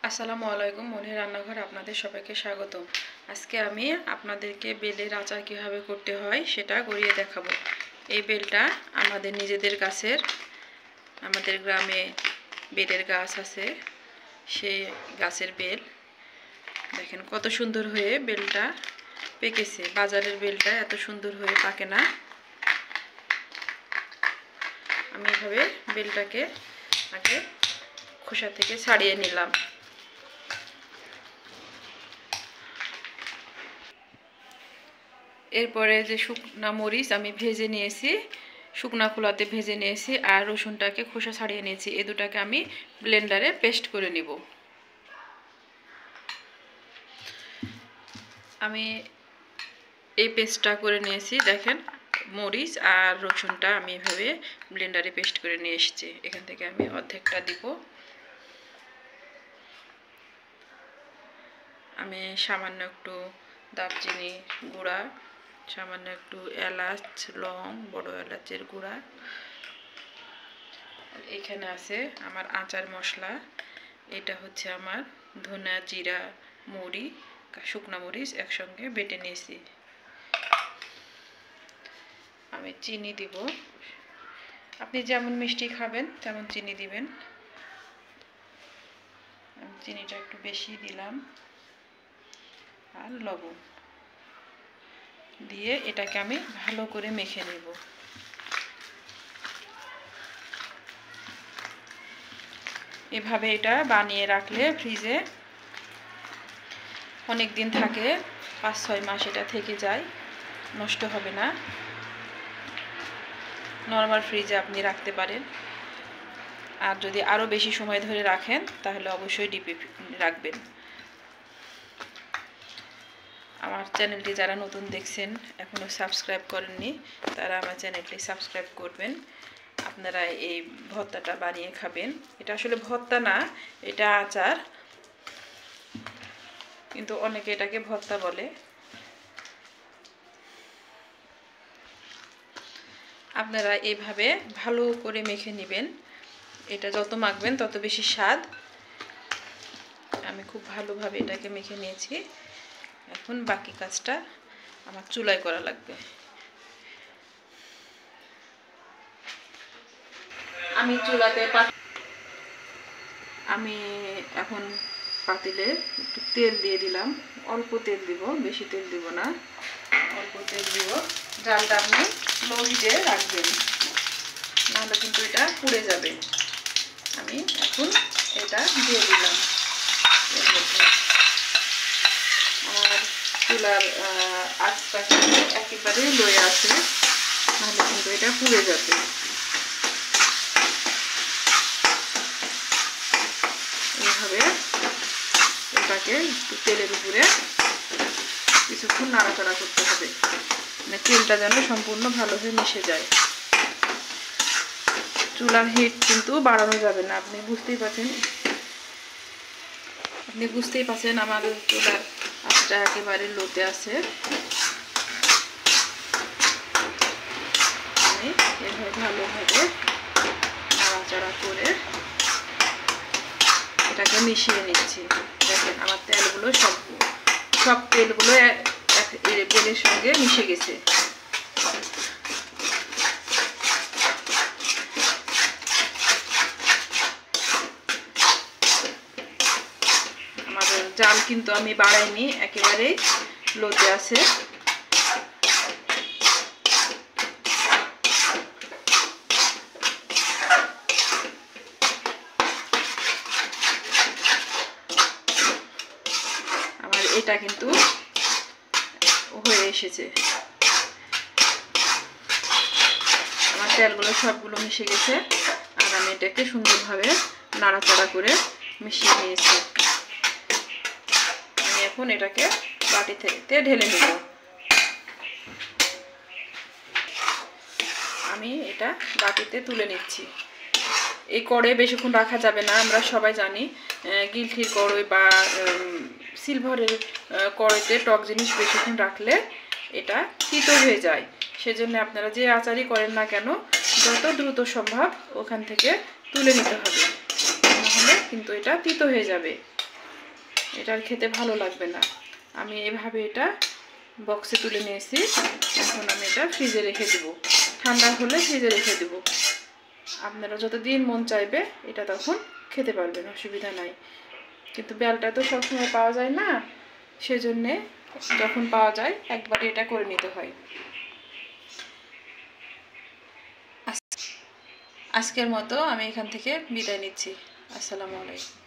আসসালামু আলাইকুম, মনির রান্নাঘর আপনাদের সবাইকে স্বাগত। আজকে আমি আপনাদেরকে বেলের আচার কীভাবে করতে হয় সেটা করিয়ে দেখাবো। এই বেলটা আমাদের নিজেদের গাছের, আমাদের গ্রামে বেলের গাছ আছে, সেই গাছের বেল। দেখেন কত সুন্দর হয়ে বেলটা পেকেছে। বাজারের বেলটা এত সুন্দর হয়ে পাকে না। আমি এভাবে বেলটাকে আগে খোসা থেকে ছাড়িয়ে নিলাম। এরপরে যে শুকনা মরিচ আমি ভেজে নিয়েছি, শুকনা খোলাতে ভেজে নিয়েছি, আর রসুনটাকে খোসা ছাড়িয়ে নিয়েছি। এই দুটাকে আমি ব্লেন্ডারে পেস্ট করে নিব। আমি এই পেস্টটা করে নিয়েছি। দেখেন মরিচ আর রসুনটা আমি এভাবে ব্লেন্ডারে পেস্ট করে নিয়ে এসেছি। এখান থেকে আমি অর্ধেকটা দিব। আমি সামান্য একটু দারচিনি গুঁড়া, সামান্য একটু এলাচ, লং, বড় এলাচের গুঁড়া, এখানে আছে আমার আচার মশলা। এটা হচ্ছে আমার ধনা, জিরা, মরি, শুকনা মরিচ একসঙ্গে বেটে নিয়েছি। আমি চিনি দিব, আপনি যেমন মিষ্টি খাবেন তেমন চিনি দিবেন। আমি চিনিটা একটু বেশি দিলাম, আর লবণ দিয়ে এটাকে আমি ভালো করে মেখে নেব। এভাবে এটা বানিয়ে রাখলে ফ্রিজে অনেক দিন থাকে, 5-6 মাস এটা থেকে যায়, নষ্ট হবে না। নরমাল ফ্রিজে আপনি রাখতে পারেন। আর যদি আরও বেশি সময় ধরে রাখেন তাহলে অবশ্যই ডিপে রাখবেন। আমার চ্যানেলটি যারা নতুন দেখছেন, এখনও সাবস্ক্রাইব করেননি, তারা আমার চ্যানেলটি সাবস্ক্রাইব করবেন। আপনারা এই ভর্তাটা বানিয়ে খাবেন। এটা আসলে ভর্তা না, এটা আচার, কিন্তু অনেকে এটাকে ভর্তা বলে। আপনারা এইভাবে ভালো করে মেখে নেবেন। এটা যত মাখবেন তত বেশি স্বাদ। আমি খুব ভালোভাবে এটাকে মেখে নিয়েছি। এখন বাকি কাজটা আমার চুলায় করা লাগবে। আমি এখন পাতিলে একটু তেল দিয়ে দিলাম। অল্প তেল দিব, বেশি তেল দিব না, অল্প তেল দিব। জালটা আপনি লো হিটে রাখবেন, নাহলে কিন্তু এটা পুড়ে যাবে। আমি এখন এটা দিয়ে দিলাম এর মধ্যে। আমার চুলার আঁচটা কিন্তু একেবারে লোয়ে আছে, নাহলে কিন্তু এটা পুড়ে যাবে। এইভাবে এটাকে তেলের উপরে কিছুক্ষণ নাড়াচাড়া করতে হবে, মানে তেলটা যেন সম্পূর্ণ ভালোভাবে মিশে যায়। চুলার হিট কিন্তু বাড়ানো যাবে না। আপনি বুঝতেই পারছেন আমার চুলার আঁচটা একেবারে লোতে আছে। আমি এভাবে ভালোভাবে নাড়াচাড়া করে এটাকে মিশিয়ে নিচ্ছি। দেখেন আমার তেলগুলো সব তেলগুলো বেলের সঙ্গে মিশে গেছে। আমার জাল কিন্তু আমি বাড়াইনি, একেবারেই লোতে আছে। এটা কিন্তু হয়ে এসেছে। আমার তেলগুলো সবগুলো মিশে গেছে, আর আমি এটাকে সুন্দরভাবে নাড়াচাড়া করে মিশিয়ে নিয়েছি। আমি এখন এটাকে বাটিতে ঢেলে নেব। আমি এটা বাটিতে তুলে নিচ্ছি। এই কড়াই বেশিক্ষণ রাখা যাবে না, আমরা সবাই জানি গিলঠির কড়াই বা সিলভারের কড়াইতে টক জিনিস বেশিক্ষণ রাখলে এটা তিতো হয়ে যায়। সেজন্য আপনারা যে আচারই করেন না কেন, যত দ্রুত সম্ভব ওখান থেকে তুলে নিতে হবে, নাহলে কিন্তু এটা তিতো হয়ে যাবে। এটা আর খেতে ভালো লাগবে না। আমি এভাবে এটা বক্সে তুলে নিয়েছি। এখন আমি এটা ফ্রিজে রেখে দেব, ঠান্ডা হলে ফ্রিজে রেখে দেব। আপনারা যতদিন মন চাইবে এটা তখন খেতে পারবেন, অসুবিধা নাই। কিন্তু বেলটা তো সবসময় পাওয়া যায় না, সেজন্যে যখন পাওয়া যায় একবারে এটা করে নিতে হয়। আজকের মতো আমি এখান থেকে বিদায় নিচ্ছি। আসসালামু আলাইকুম।